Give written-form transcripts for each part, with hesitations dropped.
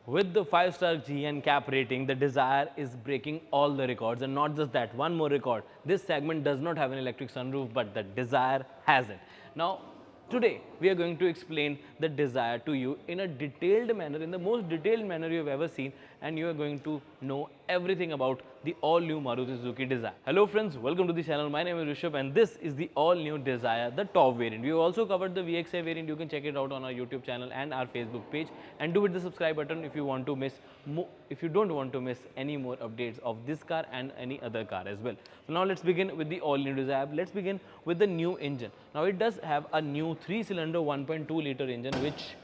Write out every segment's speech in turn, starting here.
With the 5-star GN cap rating, the Dzire is breaking all the records, and not just that, one more record. This segment does not have an electric sunroof, but the Dzire has it. Now, today we are going to explain the Dzire to you in a detailed manner, in the most detailed manner you have ever seen, and you are going to know everything about the all-new Maruti Suzuki Dzire. Hello friends, welcome to the channel. My name is Rishabh, and this is the all-new Dzire, the top variant. We have also covered the VXi variant. You can check it out on our YouTube channel and our Facebook page, and do hit the subscribe button if you want to miss if you don't want to miss any more updates of this car and any other car as well. So now let's begin with the all-new Dzire. Let's begin with the new engine. Now it does have a new 3-cylinder 1.2 liter engine, which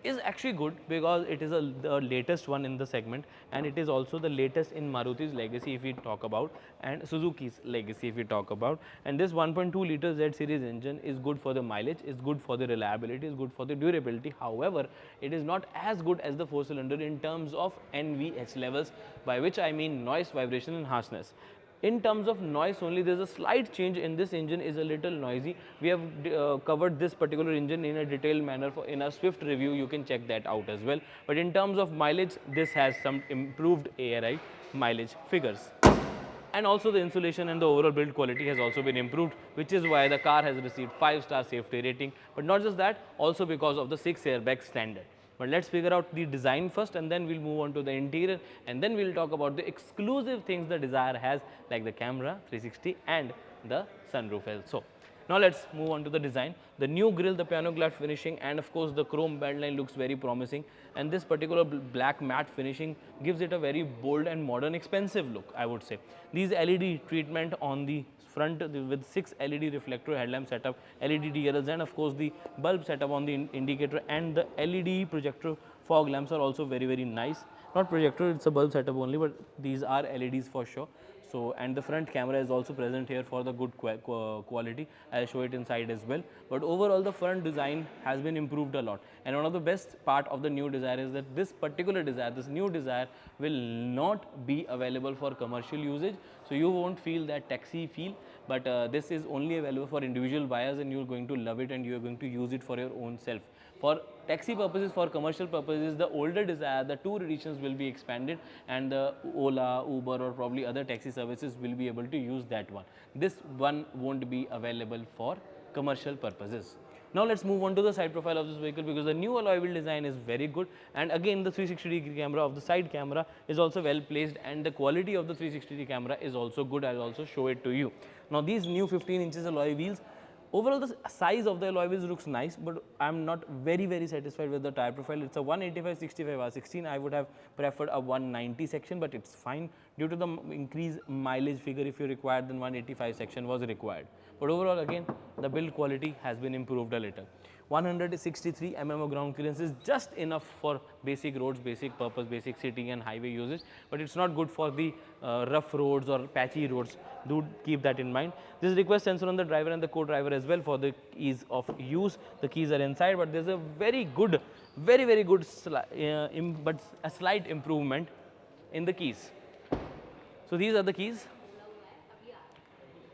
is actually good because it is the latest one in the segment, and it is also the latest in Maruti's legacy if we talk about, and Suzuki's legacy if we talk about. And this 1.2 liter Z series engine is good for the mileage, is good for the reliability, is good for the durability. However, it is not as good as the 4-cylinder in terms of NVH levels, by which I mean noise, vibration and harshness. In terms of noise only, there is a slight change in this engine, is a little noisy. We have covered this particular engine in a detailed manner in a Swift review. You can check that out as well. But in terms of mileage, this has some improved ARI mileage figures. And also the insulation and the overall build quality has also been improved, which is why the car has received 5-star safety rating. But not just that, also because of the 6 airbag standard. But let's figure out the design first, and then we'll move on to the interior, and then we'll talk about the exclusive things the Dzire has, like the camera 360 and the sunroof also. Now let's move on to the design. The new grille, the piano glass finishing, and of course the chrome badline looks very promising, and this particular black matte finishing gives it a very bold and modern, expensive look, I would say. These LED treatment on the front with 6 LED reflector headlamp setup, LED DRLs, and of course the bulb setup on the indicator, and the LED projector fog lamps are also very nice. Not projector, it's a bulb setup only, but these are LEDs for sure. So, and the front camera is also present here for the good quality. I'll show it inside as well. But overall, the front design has been improved a lot. And one of the best part of the new Dzire is that this particular Dzire, this new Dzire, will not be available for commercial usage. So you won't feel that taxi feel, but this is only available for individual buyers, and you're going to love it and you're going to use it for your own self. For taxi purposes, for commercial purposes, the older Dzire, the tour editions will be expanded, and the Ola, Uber or probably other taxi services will be able to use that one. This one won't be available for commercial purposes. Now let's move on to the side profile of this vehicle, because the new alloy wheel design is very good, and again the 360-degree camera of the side camera is also well placed, and the quality of the 360-degree camera is also good. I'll also show it to you. Now these new 15 inches alloy wheels, overall the size of the alloy wheels looks nice, but I'm not very satisfied with the tire profile. It's a 185/65 R16. I would have preferred a 190 section, but it's fine due to the increased mileage figure. If you required, then 185 section was required. But overall, again, the build quality has been improved a little. 163 mm of ground clearance is just enough for basic roads, basic purpose, basic city and highway usage, but it's not good for the rough roads or patchy roads. Do keep that in mind. This request sensor on the driver and the co-driver as well for the ease of use. The keys are inside, but there's a very good, very good, but a slight improvement in the keys. So these are the keys.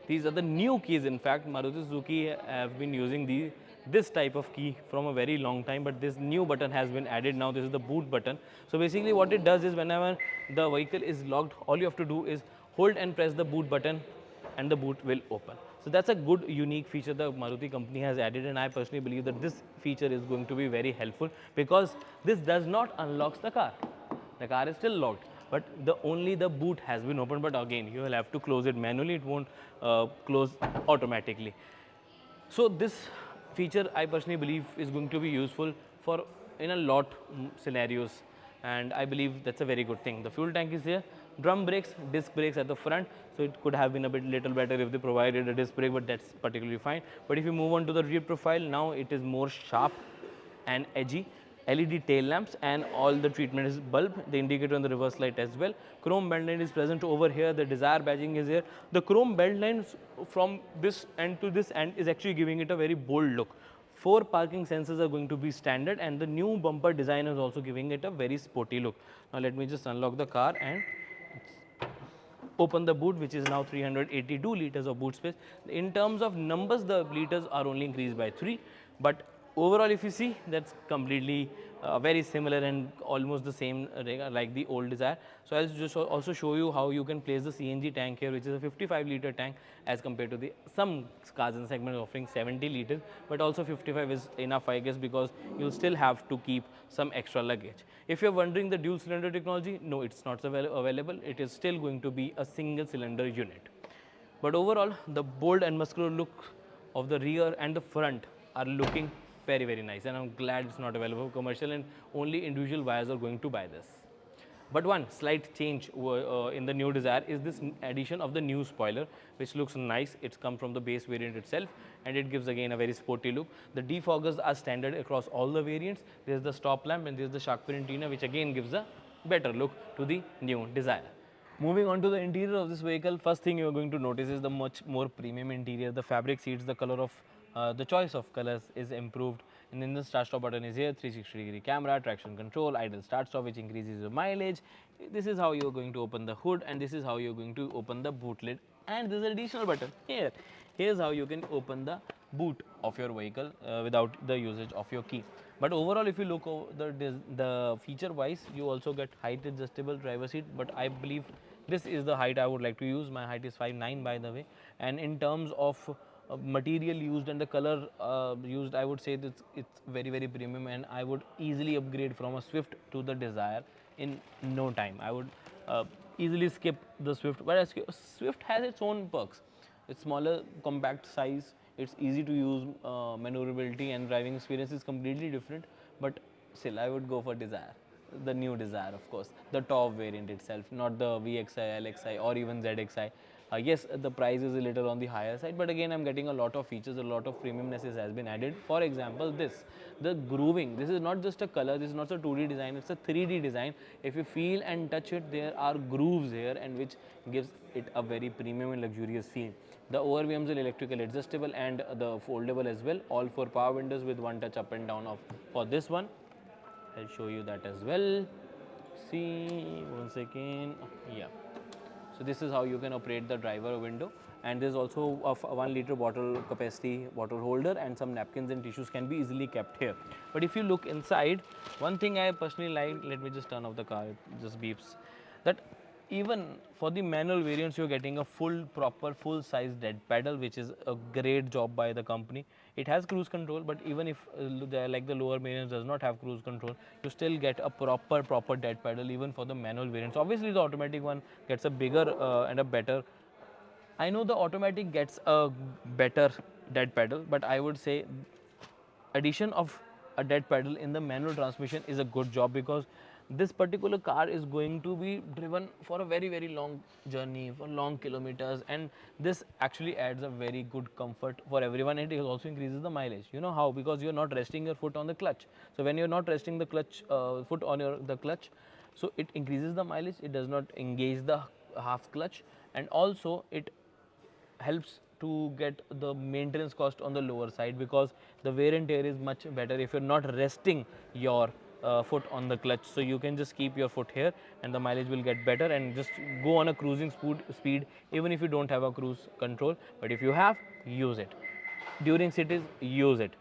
These are the new keys. In fact, Maruti Suzuki have been using this type of key from a very long time, but this new button has been added now. This is the boot button. So basically what it does is, whenever the vehicle is locked, all you have to do is hold and press the boot button and the boot will open. So that's a good unique feature the Maruti company has added, and I personally believe that this feature is going to be very helpful, because this does not unlock the car. The car is still locked, but only the boot has been opened, but again you will have to close it manually. It won't close automatically. So this feature, I personally believe, is going to be useful for in a lot scenarios, and I believe that's a very good thing. The fuel tank is here, drum brakes, disc brakes at the front, so it could have been a little better if they provided a disc brake, but that's particularly fine. But if you move on to the rear profile, now it is more sharp and edgy. LED tail lamps, and all the treatment is bulb, the indicator and the reverse light as well. Chrome belt line is present over here. The Dzire badging is here. The chrome belt lines from this end to this end is actually giving it a very bold look. 4 parking sensors are going to be standard, and the new bumper design is also giving it a very sporty look. Now let me just unlock the car and open the boot, which is now 382 liters of boot space. In terms of numbers, the liters are only increased by 3, but overall, if you see, that's completely very similar and almost the same like the old Dzire. So I'll just also show you how you can place the CNG tank here, which is a 55-liter tank as compared to the some cars in the segment offering 70 liters, but also 55 is enough, I guess, because you'll still have to keep some extra luggage. If you're wondering the dual cylinder technology, no, it's not available. It is still going to be a single cylinder unit. But overall, the bold and muscular look of the rear and the front are looking very, very nice, and I'm glad it's not available for commercial and only individual buyers are going to buy this. But one slight change in the new Dzire is this addition of the new spoiler, which looks nice. It's come from the base variant itself, and it gives again a very sporty look. The defoggers are standard across all the variants. There's the stop lamp and there's the shark fin antenna, which again gives a better look to the new Dzire. Moving on to the interior of this vehicle, first thing you are going to notice is the much more premium interior. The fabric seats, the color of the choice of colors is improved. And then the start stop button is here, 360-degree camera, traction control, idle start stop, which increases your mileage. This is how you are going to open the hood, and this is how you are going to open the boot lid. And there's an additional button here. Here's how you can open the boot of your vehicle without the usage of your key. But overall, if you look over the feature wise, you also get height adjustable driver seat. But I believe this is the height I would like to use. My height is 5'9", by the way. And in terms of material used and the color used, I would say that it's very, very premium, and I would easily upgrade from a Swift to the Dzire in no time. I would easily skip the Swift, but Swift has its own perks. It's smaller, compact size, it's easy to use, maneuverability and driving experience is completely different, but still I would go for Dzire. The new Dzire, of course, the top variant itself, not the VXi, LXi or even ZXi. Yes, the price is a little on the higher side, but again I'm getting a lot of features, a lot of premiumness has been added. For example, the grooving, this is not just a color, this is not a 2D design, it's a 3D design. If you feel and touch it, there are grooves here, and which gives it a very premium and luxurious feel. The ORVMs are electrical adjustable and the foldable as well, all for power windows with one touch up and down of for this one. I'll show you that as well. See, one second. Yeah. So this is how you can operate the driver window, and there's also a 1 liter bottle capacity bottle holder, and some napkins and tissues can be easily kept here. But if you look inside, one thing I personally like, let me just turn off the car, it just beeps, that even for the manual variants you're getting a full size dead pedal, which is a great job by the company. It has cruise control, but even if like the lower variants does not have cruise control, you still get a proper dead pedal even for the manual variants. Obviously the automatic one gets a bigger and a better, I know the automatic gets a better dead pedal, but I would say addition of a dead pedal in the manual transmission is a good job, because this particular car is going to be driven for a very, very long journey, for long kilometers, and this actually adds a very good comfort for everyone. It also increases the mileage. You know how? Because you're not resting your foot on the clutch. So when you're not resting the clutch foot on the clutch, so it increases the mileage. It does not engage the half clutch, and also it helps to get the maintenance cost on the lower side, because the wear and tear is much better if you're not resting your foot on the clutch. So you can just keep your foot here and the mileage will get better, and just go on a cruising speed even if you don't have a cruise control. But if you have, use it. During cities, use it.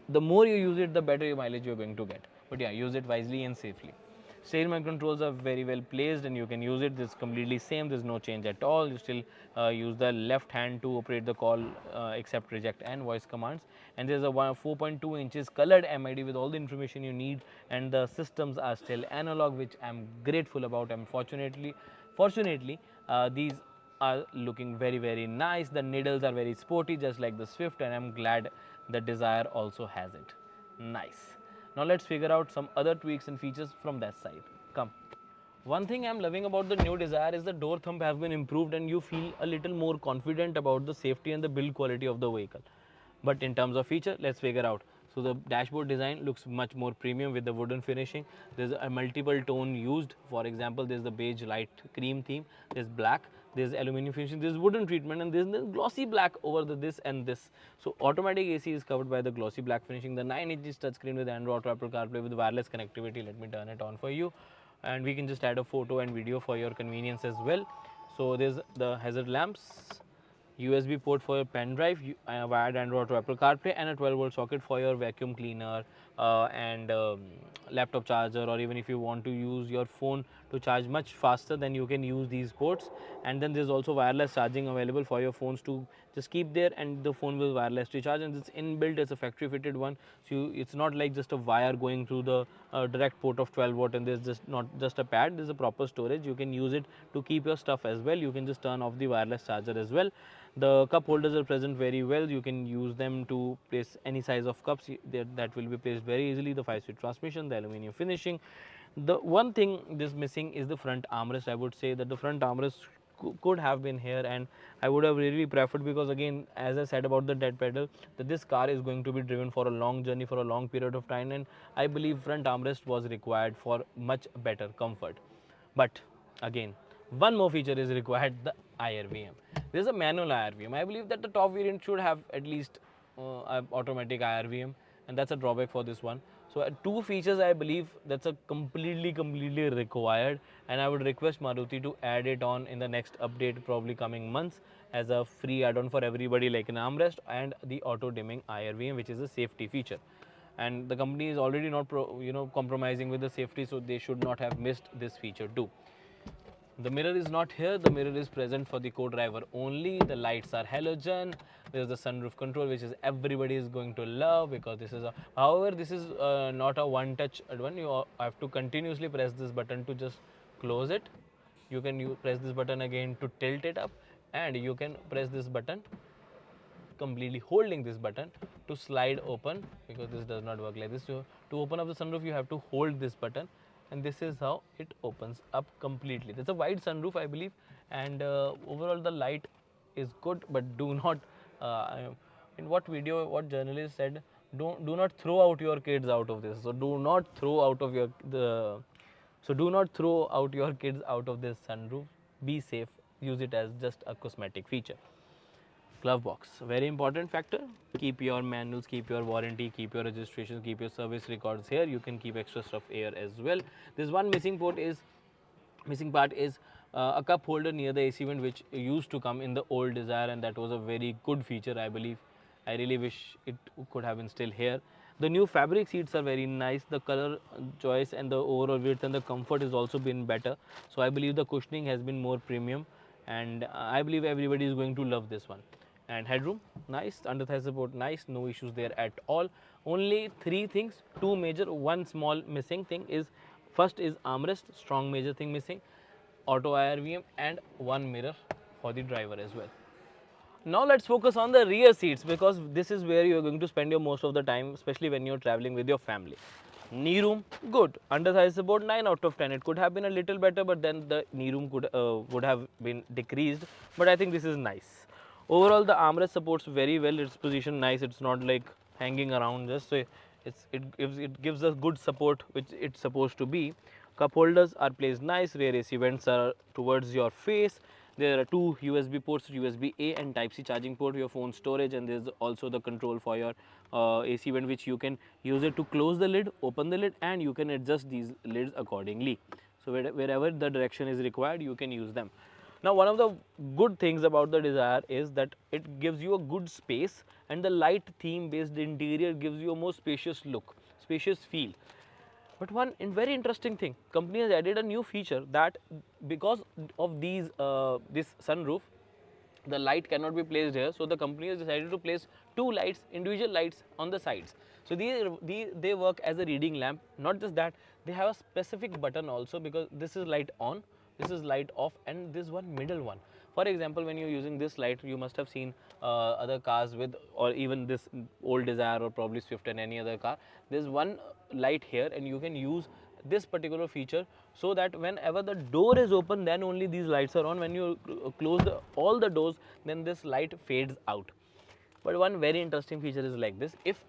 The more you use it, the better your mileage you're going to get. But yeah, use it wisely and safely. Steering wheel controls are very well placed, and you can use it. This is completely same. There's no change at all. You still use the left hand to operate the call, accept, reject, and voice commands. And there's a 4.2 inches colored MID with all the information you need. And the systems are still analog, which I'm grateful about. And fortunately, these are looking very, very nice. The needles are very sporty, just like the Swift, and I'm glad the Dzire also has it. Nice. Now let's figure out some other tweaks and features from that side. Come. One thing I'm loving about the new Dzire is the door thumb has been improved, and you feel a little more confident about the safety and the build quality of the vehicle. But in terms of feature, let's figure out. So the dashboard design looks much more premium with the wooden finishing. There's a multiple tone used. For example, there's the beige light cream theme, there's black, there's aluminum finishing, there's wooden treatment, and there's the glossy black over this and this. So automatic AC is covered by the glossy black finishing. The 9 inches touchscreen with Android Auto, Apple CarPlay with wireless connectivity. Let me turn it on for you, and we can just add a photo and video for your convenience as well. So there's the hazard lamps, USB port for your pen drive, wired Android to Apple CarPlay, and a 12-volt socket for your vacuum cleaner and laptop charger, or even if you want to use your phone to charge much faster, then you can use these ports. And then there's also wireless charging available for your phones to just keep there, and the phone will wirelessly charge. And it's inbuilt, it's a factory fitted one, so it's not like just a wire going through the direct port of 12-volt, and there's just not just a pad. There's a proper storage. You can use it to keep your stuff as well. You can just turn off the wireless charger as well. The cup holders are present very well. You can use them to place any size of cups. That will be placed very easily. The 5-speed transmission, the aluminum finishing. The one thing this missing is the front armrest. I would say that the front armrest could have been here, and I would have really preferred, because again, as I said about the dead pedal, that this car is going to be driven for a long journey, for a long period of time, and I believe front armrest was required for much better comfort. But again, one more feature is required, the IRVM. There is a manual IRVM. I believe that the top variant should have at least automatic IRVM, and that's a drawback for this one. So two features I believe that's a completely required, and I would request Maruti to add it on in the next update, probably coming months, as a free add-on for everybody, like an armrest and the auto dimming IRVM, which is a safety feature. And the company is already not compromising with the safety, so they should not have missed this feature too. The mirror is not here, the mirror is present for the co-driver only. The lights are halogen. There is the sunroof control, which is everybody is going to love, because this is a, however, this is not a one touch one. You have to continuously press this button to just close it. You can press this button again to tilt it up, and you can press this button, completely holding this button, to slide open, because this does not work like this. So to open up the sunroof, you have to hold this button, and this is how it opens up completely. There's a wide sunroof, I believe, and overall the light is good, but do not in what video, what journalist said, do not throw out your kids out of this. So do not throw out of your do not throw out your kids out of this sunroof. Be safe. Use it as just a cosmetic feature. Glove box, very important factor. Keep your manuals, keep your warranty, keep your registration, keep your service records here. You can keep extra stuff here as well. This one missing part is a cup holder near the AC vent, which used to come in the old Dzire, and that was a very good feature, I believe. I really wish it could have been still here. The new fabric seats are very nice. The color choice and the overall width and the comfort has also been better. So I believe the cushioning has been more premium, and I believe everybody is going to love this one. And headroom, nice. Under thigh support, nice. No issues there at all. Only three things, two major, one small missing thing is, first is armrest, strong major thing missing, auto IRVM, and one mirror for the driver as well. Now let's focus on the rear seats, because this is where you are going to spend your most of the time, especially when you're traveling with your family. Knee room, good. Under thigh support, 9 out of 10. It could have been a little better, but then the knee room would have been decreased. But I think this is nice. Overall, the armrest supports very well. It's positioned nice. It's not like hanging around just so. It gives us good support, which it's supposed to be. Cup holders are placed nice. Rear AC vents are towards your face. There are two USB ports, USB A and Type C charging port, your phone storage, and there's also the control for your AC vent, which you can use it to close the lid, open the lid, and you can adjust these lids accordingly. So wherever the direction is required, you can use them. Now, one of the good things about the Dzire is that it gives you a good space, and the light theme based interior gives you a more spacious look, spacious feel. But one very interesting thing, company has added a new feature, that because of this sunroof, the light cannot be placed here. So the company has decided to place two lights, individual lights on the sides. So they work as a reading lamp. Not just that, they have a specific button also, because this is light on, this is light off, and this one middle one. For example, when you're using this light, you must have seen other cars with, or even this old Dzire or probably Swift and any other car. There's one light here, and you can use this particular feature, so that whenever the door is open, then only these lights are on. When you close all the doors, then this light fades out. But one very interesting feature is like this. If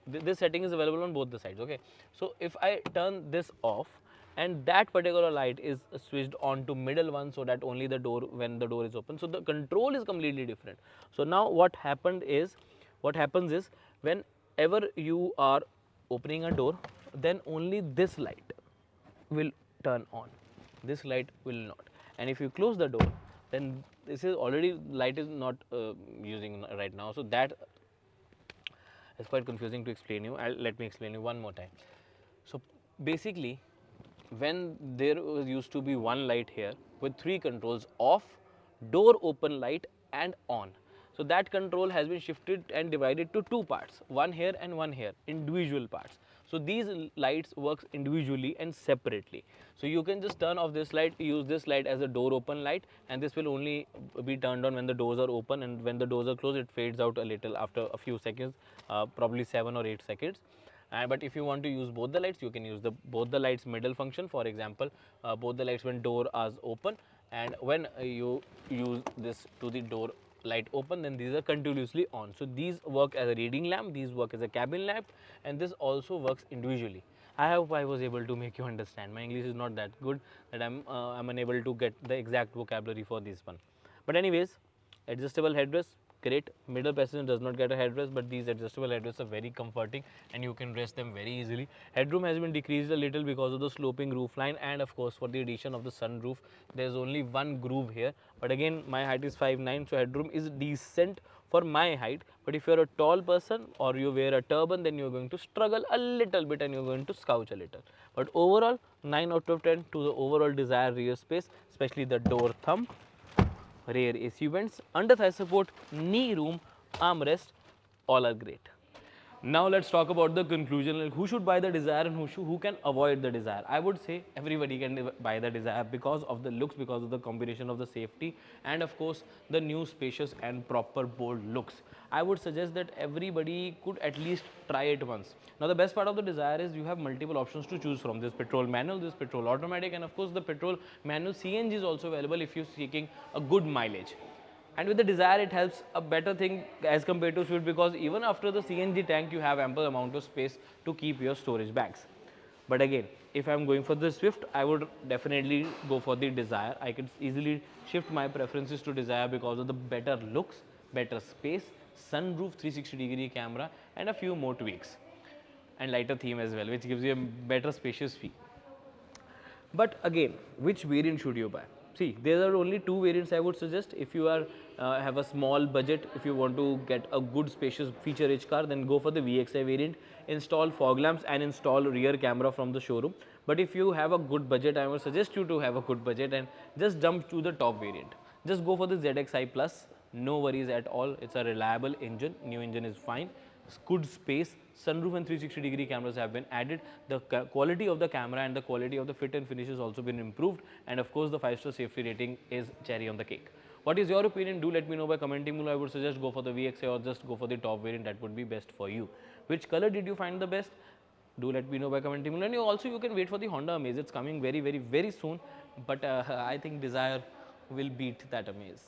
this setting is available on both the sides, okay. So if I turn this off, and that particular light is switched on to middle one, so that only the door, when the door is open, so the control is completely different. So now what happens is, whenever you are opening a door, then only this light will turn on, this light will not. And if you close the door, then this is already light is not using right now. So that is quite confusing to explain you. Let me explain you one more time. So basically, when there was used to be one light here with three controls: off, door open light, and on. So that control has been shifted and divided to two parts, one here and one here, individual parts. So these lights works individually and separately. So you can just turn off this light, use this light as a door open light, and this will only be turned on when the doors are open, and when the doors are closed it fades out a little after a few seconds, probably 7 or 8 seconds. But if you want to use both the lights, you can use both the lights middle function. For example, both the lights when door is open, and when you use this to the door light open, then these are continuously on. So these work as a reading lamp, these work as a cabin lamp, and this also works individually. I hope I was able to make you understand. My English is not that good that I'm unable to get the exact vocabulary for this one. But anyways, adjustable headrest, great. Middle passenger does not get a headrest, but these adjustable headrests are very comforting and you can rest them very easily. Headroom has been decreased a little because of the sloping roof line, and of course for the addition of the sunroof. There is only one groove here, but again my height is 5'9", so headroom is decent for my height. But if you are a tall person or you wear a turban, then you are going to struggle a little bit and you are going to slouch a little. But overall, 9 out of 10 to the overall Dzire rear space, especially the door thumb, rear AC vents, under thigh support, knee room, armrest, all are great. Now let's talk about the conclusion, like who should buy the Dzire and who can avoid the Dzire. I would say everybody can buy the Dzire because of the looks, because of the combination of the safety, and of course the new spacious and proper bold looks. I would suggest that everybody could at least try it once. Now the best part of the Dzire is you have multiple options to choose from. This petrol manual, this petrol automatic, and of course the petrol manual CNG is also available if you're seeking a good mileage. And with the Dzire, it helps a better thing as compared to Swift, because even after the CNG tank, you have ample amount of space to keep your storage bags. But again, if I am going for the Swift, I would definitely go for the Dzire. I could easily shift my preferences to Dzire because of the better looks, better space, sunroof, 360-degree camera, and a few more tweaks. And lighter theme as well, which gives you a better spacious feel. But again, which variant should you buy? See, there are only two variants I would suggest. If you are have a small budget, if you want to get a good spacious feature-rich car, then go for the VXi variant. Install fog lamps and install rear camera from the showroom. But if you have a good budget, I would suggest you to have a good budget and just jump to the top variant. Just go for the ZXi Plus. No worries at all. It's a reliable engine. New engine is fine. Good space, sunroof and 360-degree cameras have been added. The quality of the camera and the quality of the fit and finish has also been improved, and of course the 5-star safety rating is cherry on the cake. What is your opinion? Do let me know by commenting below. I would suggest go for the VXi or just go for the top variant. That would be best for you. Which color did you find the best? Do let me know by commenting below. And you can wait for the Honda Amaze. It's coming very soon, but I think Dzire will beat that Amaze.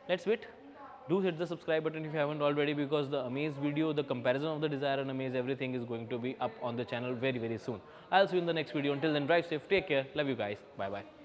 Let's wait. Do hit the subscribe button if you haven't already, because the Amaze video, the comparison of the Dzire and Amaze, everything is going to be up on the channel very soon. I'll see you in the next video. Until then, drive safe, take care, love you guys, bye bye.